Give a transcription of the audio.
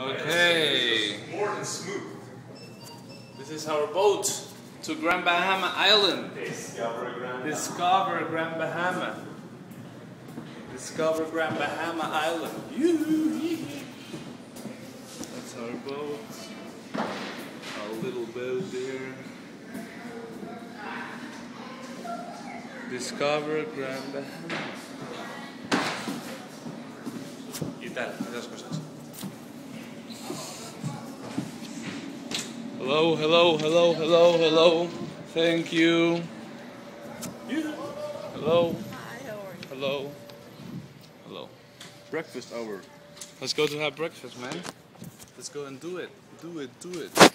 Okay. More than smooth. This is our boat to Grand Bahama Island. Discover Grand Bahama. Discover Grand Bahama Island. That's our boat. Our little boat there. Discover Grand Bahama. Y tal, esas cosas. Hello, hello, hello, hello, hello. Thank you. Hello. Hi, how are you? Hello. Hello. Breakfast hour. Let's go to have breakfast, man. Let's go and do it. Do it, do it.